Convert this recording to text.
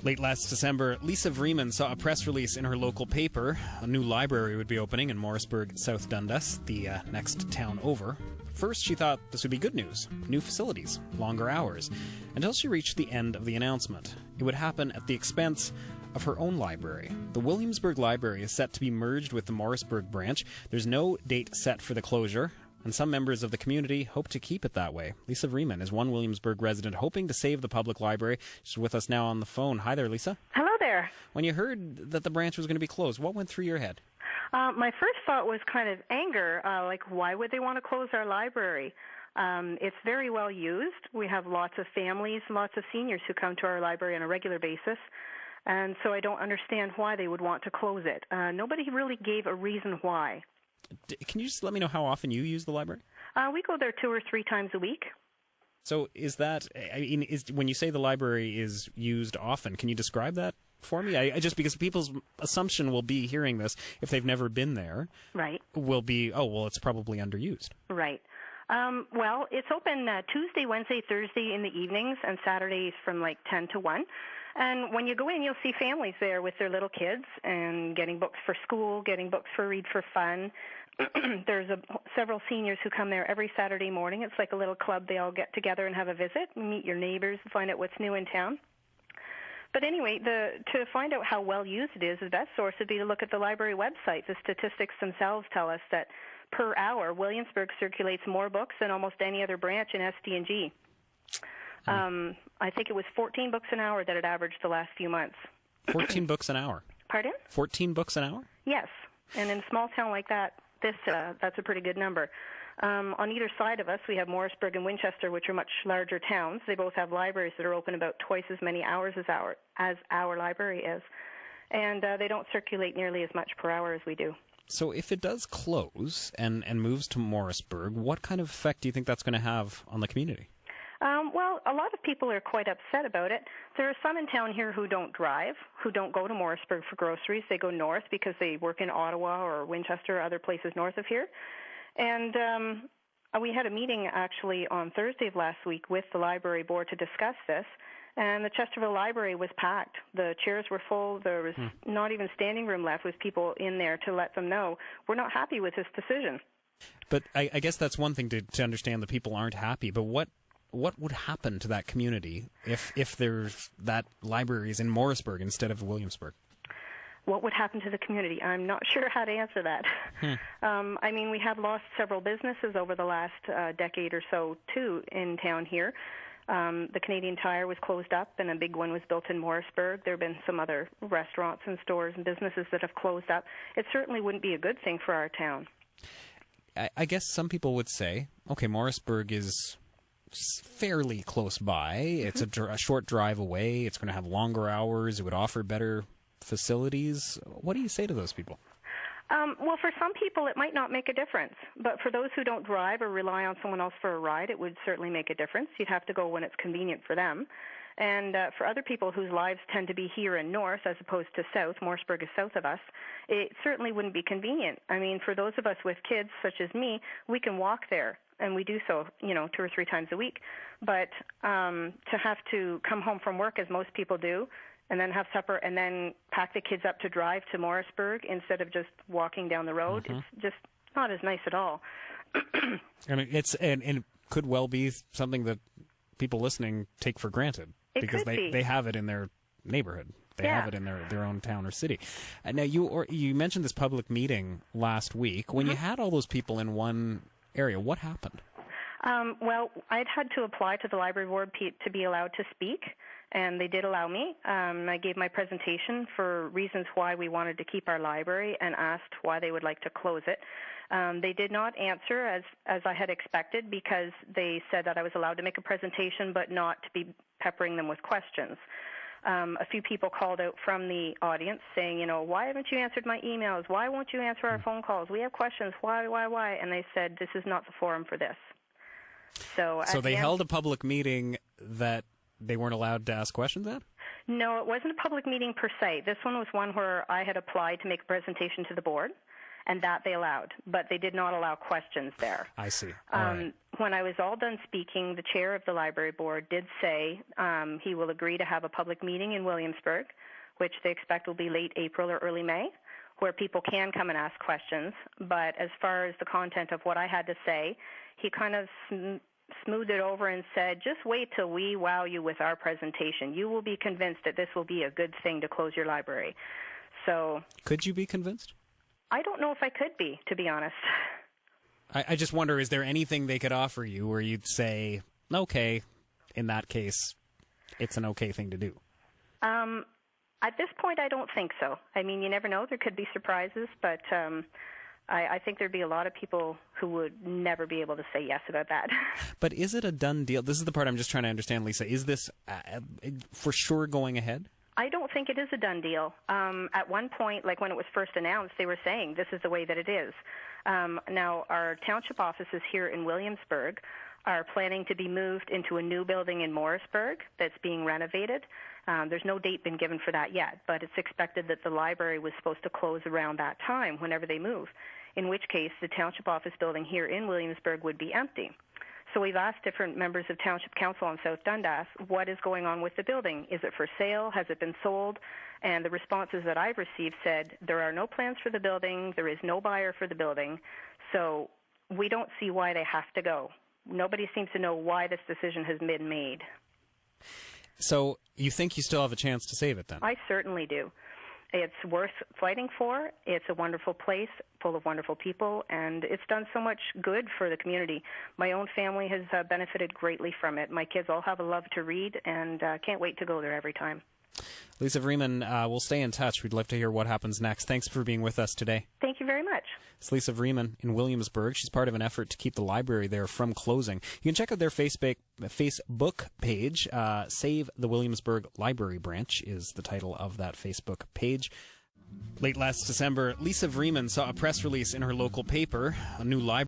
Late last December, Lisa Vreman saw a press release in her local paper. A new library would be opening in Morrisburg, South Dundas, the next town over. First, she thought this would be good news. New facilities, longer hours. Until she reached the end of the announcement. It would happen at the expense of her own library. The Williamsburg Library is set to be merged with the Morrisburg branch. There's no date set for the closure, and some members of the community hope to keep it that way. Lisa Vreman is one Williamsburg resident hoping to save the public library. She's with us now on the phone. Hi there, Lisa. Hello there. When you heard that the branch was going to be closed, what went through your head? My first thought was kind of anger, why would they want to close our library? It's very well used. We have lots of families, lots of seniors who come to our library on a regular basis, and so I don't understand why they would want to close it. Nobody really gave a reason why. Can you just let me know how often you use the library? We go there 2 or 3 times a week. So is that, when you say the library is used often, can you describe that for me? I just because people's assumption will be hearing this, if they've never been there, right, will be, it's probably underused. Right. Well, it's open Tuesday, Wednesday, Thursday in the evenings, and Saturdays from 10 to 1. And when you go in, you'll see families there with their little kids and getting books for school, getting books for read for fun. There's several seniors who come there every Saturday morning. It's like a little club. They all get together and have a visit, meet your neighbors, find out what's new in town. But anyway, to find out how well used it is, the best source would be to look at the library website. The statistics themselves tell us that per hour, Williamsburg circulates more books than almost any other branch in SD&G. I think it was 14 books an hour that it averaged the last few months. 14 books an hour? Pardon? 14 books an hour? Yes. And in a small town like that, that's a pretty good number. On either side of us, we have Morrisburg and Winchester, which are much larger towns. They both have libraries that are open about twice as many hours as our library is. And they don't circulate nearly as much per hour as we do. So if it does close and moves to Morrisburg, what kind of effect do you think that's going to have on the community? Well, a lot of people are quite upset about it. There are some in town here who don't drive, who don't go to Morrisburg for groceries. They go north because they work in Ottawa or Winchester or other places north of here. And we had a meeting actually on Thursday of last week with the library board to discuss this, and the Chesterville Library was packed. The chairs were full. There was not even standing room left with people in there to let them know, we're not happy with this decision. But I guess that's one thing to understand that people aren't happy, but what would happen to that community if there's that library is in Morrisburg instead of Williamsburg? What would happen to the community? I'm not sure how to answer that. We have lost several businesses over the last decade or so, too, in town here. The Canadian Tire was closed up, and a big one was built in Morrisburg. There have been some other restaurants and stores and businesses that have closed up. It certainly wouldn't be a good thing for our town. I guess some people would say, okay, Morrisburg is fairly close by. It's a short drive away. It's going to have longer hours. It would offer better facilities. What do you say to those people? Well, for some people, it might not make a difference. But for those who don't drive or rely on someone else for a ride, it would certainly make a difference. You'd have to go when it's convenient for them. And for other people whose lives tend to be here in north as opposed to south, Morrisburg is south of us, it certainly wouldn't be convenient. I mean, for those of us with kids, such as me, we can walk there. And we do so, 2 or 3 times a week. But to have to come home from work, as most people do, and then have supper, and then pack the kids up to drive to Morrisburg instead of just walking down the road, it's just not as nice at all. I mean, and it could well be something that people listening take for granted because they have it in their neighborhood. They have it in their own town or city. Now, you mentioned this public meeting last week. When you had all those people in one area, what happened? Well, I'd had to apply to the library board to be allowed to speak, and they did allow me. I gave my presentation for reasons why we wanted to keep our library and asked why they would like to close it. They did not answer as I had expected because they said that I was allowed to make a presentation but not to be peppering them with questions. A few people called out from the audience saying, why haven't you answered my emails? Why won't you answer our phone calls? We have questions. Why? And they said, this is not the forum for this. So they held a public meeting that they weren't allowed to ask questions at? No, it wasn't a public meeting per se. This one was one where I had applied to make a presentation to the board, and that they allowed, but they did not allow questions there. I see. All right. When I was all done speaking, the chair of the library board did say he will agree to have a public meeting in Williamsburg, which they expect will be late April or early May, where people can come and ask questions. But as far as the content of what I had to say, he kind of smoothed it over and said, just wait till we wow you with our presentation. You will be convinced that this will be a good thing to close your library. So, could you be convinced? I don't know if I could be, to be honest. I just wonder, is there anything they could offer you where you'd say, okay, in that case, it's an okay thing to do? At this point, I don't think so. I mean, you never know. There could be surprises, but I think there'd be a lot of people who would never be able to say yes about that. But is it a done deal? This is the part I'm just trying to understand, Lisa. Is this for sure going ahead? I don't think it is a done deal. At one point, like when it was first announced, they were saying this is the way that it is. Now, our township offices here in Williamsburg are planning to be moved into a new building in Morrisburg that's being renovated. There's no date been given for that yet, but it's expected that the library was supposed to close around that time whenever they move, in which case the township office building here in Williamsburg would be empty. So we've asked different members of Township Council on South Dundas, what is going on with the building? Is it for sale? Has it been sold? And the responses that I've received said there are no plans for the building, there is no buyer for the building, so we don't see why they have to go. Nobody seems to know why this decision has been made. So you think you still have a chance to save it then? I certainly do. It's worth fighting for. It's a wonderful place full of wonderful people, and it's done so much good for the community. My own family has benefited greatly from it. My kids all have a love to read, and can't wait to go there every time. Lisa Vreman, we'll stay in touch. We'd love to hear what happens next. Thanks for being with us today. Thank you very much. It's Lisa Vreman in Williamsburg. She's part of an effort to keep the library there from closing. You can check out their Facebook page. Save the Williamsburg Library Branch is the title of that Facebook page. Late last December, Lisa Vreman saw a press release in her local paper, a new library